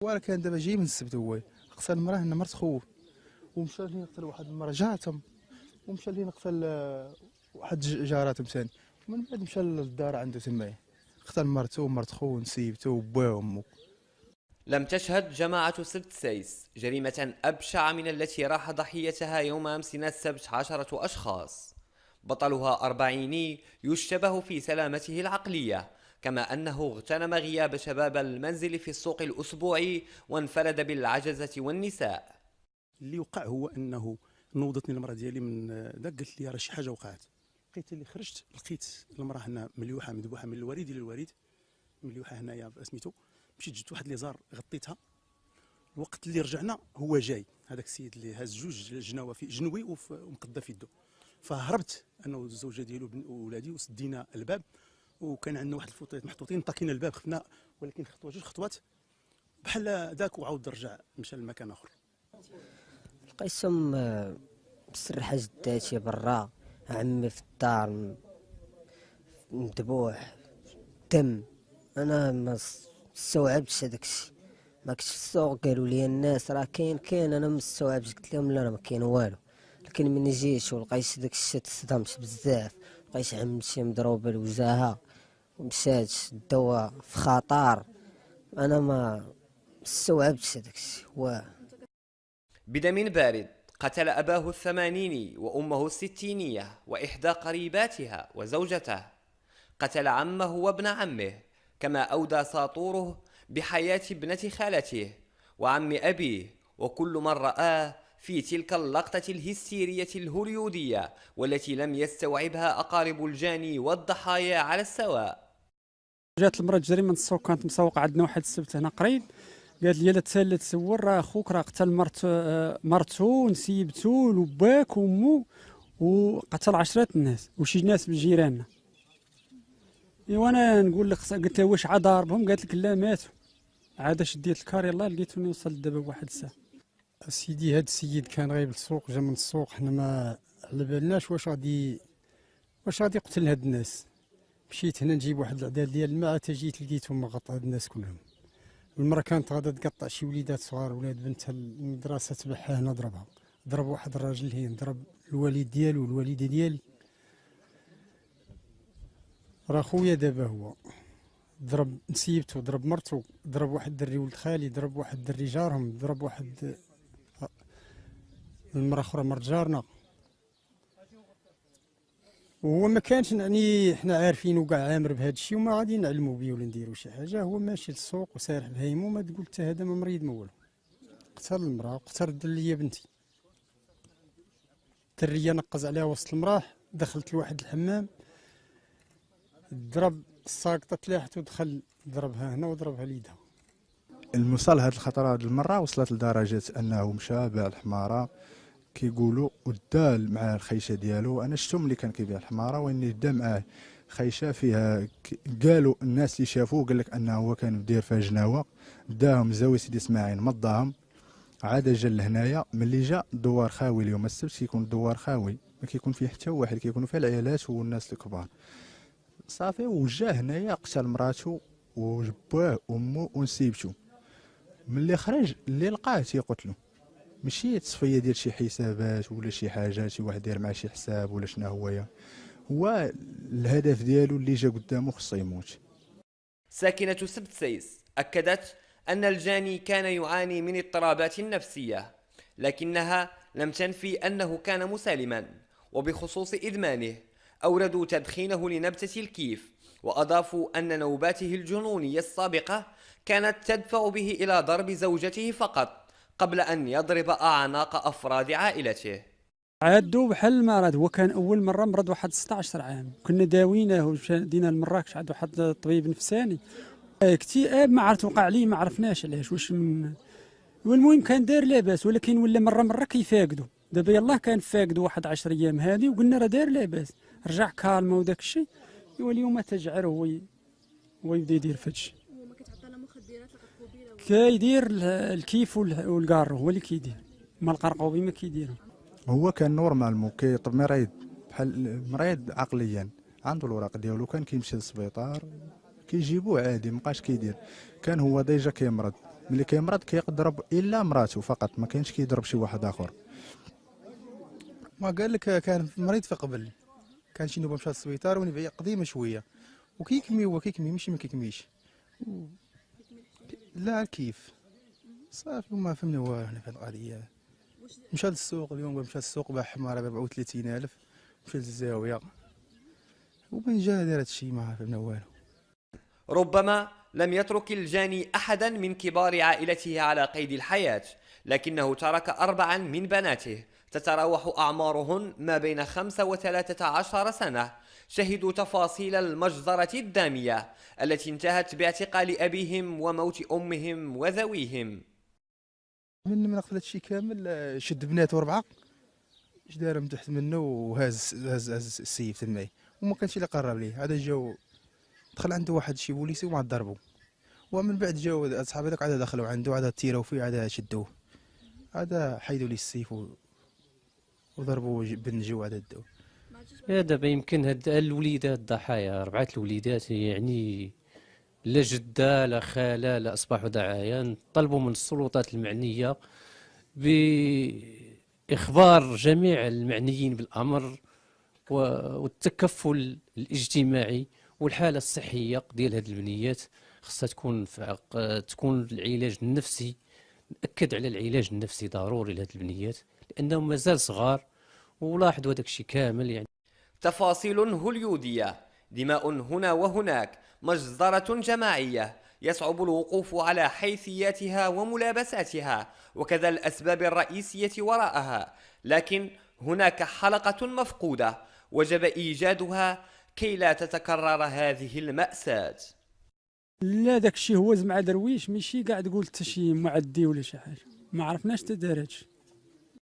ولكن دابا جاي من السبت هو قتل المراه هنا مرت خوه، ومشى ليه قتل واحد المراه جارتهم، ومشى ليه قتل واحد جاراتهم ثاني، ومن بعد مشى للدار عنده تمايا قتل مرته ومرت خوه ونسيبته وباه وامه. لم تشهد جماعة سبت سيس جريمة أبشع من التي راح ضحيتها يوم أمس السبت 10 أشخاص. بطلها أربعيني يشتبه في سلامته العقلية، كما أنه اغتنم غياب شباب المنزل في السوق الأسبوعي وانفرد بالعجزة والنساء. اللي وقع هو انه نوضتني المراه ديالي من داك، قالت لي راه شي حاجه وقعت. لقيت اللي خرجت لقيت المراه هنا مليوحه مذبوحه من الوريد الى الوريد، مليوحه هنايا سميتو. مشيت جبت واحد ليزار غطيتها. الوقت اللي رجعنا هو جاي هذاك السيد اللي هاز جوج جناوه في جنوي ومقده في يده، فهربت انا والزوجه ديالو وولادي وسدينا الباب، وكان عندنا واحد الفوطيات محطوطين طاكينا الباب خفنا، ولكن خطوه جوج خطوات بحال ذاك وعاود رجع مشى لمكان اخر. لقيتهم مسرحة جداتي برا، عمي في الدار مذبوح دم. انا ما استوعبتش هذاك الشيء، ما كنتش في السوق. قالوا لي الناس راه كاين انا ما استوعبتش، قلت لهم لا راه ما كاين والو. لكن من جيت ولقيت داك الشيء تصدمت بزاف. لقيت عمتي مضروبه لوجهها ومشات الدواء في خطر. انا ما استوعبتش هذاك الشيء واه. بدم بارد قتل أباه الثمانيني وأمه الستينية وإحدى قريباتها وزوجته. قتل عمه وابن عمه، كما أودى ساطوره بحياة ابنة خالته وعم أبيه وكل من رآه في تلك اللقطة الهستيرية الهوليودية والتي لم يستوعبها أقارب الجاني والضحايا على السواء. جات المراه تجري من السوق، كانت مسوقه عندنا واحد السبت هنا قريب. قالت لي لا تسال تسول، راه اخوك راه قتل مرتو ونسيبتو وباك وامو وقتل 10 الناس وشي ناس من جيراننا. ايوا انا نقول لك قلت لها واش عاد ضاربهم؟ قالت لك لا ماتوا. عاد شديت الكار يلاه لقيتوني وصلت دابا بواحد الساعه. سيدي هاد السيد كان غايب للسوق، جا من السوق، حنا ما على بالناش واش غادي يقتل هاد الناس. مشيت هنا نجيب واحد العداد ديال الماء، حتى جيت لقيتهم مغطى هاد الناس كلهم. المراه كانت غادا تقطع شي وليدات صغار، ولاد بنتها المدرسه تبعها هنا ضربها. ضرب واحد الراجل هين، ضرب الوالد ديالو والوالده ديالي. راه خويا دابا هو ضرب نسيبته، ضرب مرته، ضرب واحد الدري ولد خالي، ضرب واحد الدري جارهم، ضرب واحد المراه اخرى مرت جارنا. وهو ما كانش يعني حنا عارفين وكاع عامر بهذا الشيء وما غادي نعلموا به ولا نديروا شي حاجه. هو ماشي للسوق وسارح بهايمو، ما تقول حتى هذا ما مريض ما والو. قتل المراه وقتل ليا بنتي. الدريه نقز عليها وسط المراه، دخلت لواحد الحمام، ضرب الساقطه تلاحت ودخل ضربها هنا وضربها ليدها. الموصل هاد الخطره هاد المره وصلت لدرجه انه مشى باع الحماره كيقولوا ودا مع الخيشه ديالو. انا شفتو ملي كان كيبيع الحماره، واني دا معاه خيشه فيها قالوا الناس اللي شافوه قال لك انه هو كان داير فيها جناوه. داهم زاويه سيدي اسماعيل مضاهم، عاد جا لهنايا. ملي جا الدوار خاوي اليوم السبت كيكون الدوار خاوي، ما كيكون فيه حتى واحد، كيكونوا فيه العيالات والناس الكبار. صافي وجا هنايا قتل مراتو وجباه امه ونسيبتو. ملي خرج اللي لقاه تيقتلو، ماشي تصفيه ديال شي حسابات ولا شي حاجه شي واحد داير مع شي حساب ولا شنو هو الهدف ديالو اللي جا قدامه خصو يموت. ساكنة سبت سيس أكدت أن الجاني كان يعاني من اضطرابات نفسية، لكنها لم تنفي أنه كان مسالما. وبخصوص إدمانه أوردوا تدخينه لنبتة الكيف، وأضافوا أن نوباته الجنونية السابقة كانت تدفع به إلى ضرب زوجته فقط قبل أن يضرب أعناق أفراد عائلته. عادوا بحال المرض. هو كان اول مره مرض واحد 16 عام، كنا داويناه دينا لمراكش عند واحد الطبيب نفساني. اكتئاب ما عرفت وقع ليه، ما عرفناش علاش واش والمهم كان داير لاباس، ولكن ولا مره كيفاقدوا. دابا يلاه كان فاقدوا واحد 10 ايام هذه وقلنا راه داير لاباس، رجع كالما وداك الشيء. واليوم تجعر هو يبدا يدير فهادشي. وما كتعطى لا مخدرات لا قرقوبي كيدير الكيف والكارو هو اللي كيدير، ما القرقوبي ما كيديرو. هو كان نورمالمون كيطب مريض، بحال مريض عقليا، عنده الوراق ديالو، كان كيمشي للسبيطار كيجيبوه عادي، مابقاش كيدير. كان هو ديجا كيمرض، ملي كيمرض كيضرب الا مراته فقط، ما كاينش كيضرب شي واحد اخر. ما قال لك كان مريض في قبل، كان شي نوبه مشى للسبيطار ونبيع قديمه شويه وكيكمي، هو كيكمي ماشي ما كيكميش. لا كيف صافي وما فهمنا والو هنا في هذه القضيه. مشى للسوق اليوم، مشى للسوق باع حماره ب 34,000، مشى للزاويه ومن جا دار هادشي ما فهمنا والو. ربما لم يترك الجاني أحدا من كبار عائلته على قيد الحياة، لكنه ترك 4 من بناته تتراوح أعمارهن ما بين 5 و13 سنة، شهدوا تفاصيل المجزرة الدامية التي انتهت باعتقال أبيهم وموت أمهم وذويهم. من اخذ هادشي كامل شد بناته 4 اش دار من تحت منه وهاز السيف تماي، وما كانش اللي قرب ليه. هذا جاو دخل عنده واحد شي بوليسي وما ضربوا، ومن بعد جاو اصحاب هذاك عاد دخلوا عنده عاد تيراو فيه عاد شدوه، عاد حيدوا ليه السيف وضربوا بالنجو عاد داوه. دابا يمكن هاد الوليدات الضحايا 4 الوليدات يعني لا جدة لا خالة لا أصبحوا ضحايا، طلبوا من السلطات المعنية بإخبار جميع المعنيين بالأمر والتكفل الاجتماعي والحالة الصحية ديال هاد البنيات. خصها تكون العلاج النفسي، نأكد على العلاج النفسي ضروري لهاد البنيات لأنهم مازال صغار، ولاحظوا هذاك الشيء كامل يعني. تفاصيل هوليودية، دماء هنا وهناك، مجزرة جماعية يصعب الوقوف على حيثياتها وملابساتها وكذا الأسباب الرئيسية وراءها، لكن هناك حلقة مفقودة وجب إيجادها كي لا تتكرر هذه المأساة. لا داك الشيء هو مع درويش، ماشي قاعد تقول حتى شي معدي ولا شي حاجه، ما عرفناش تدارج.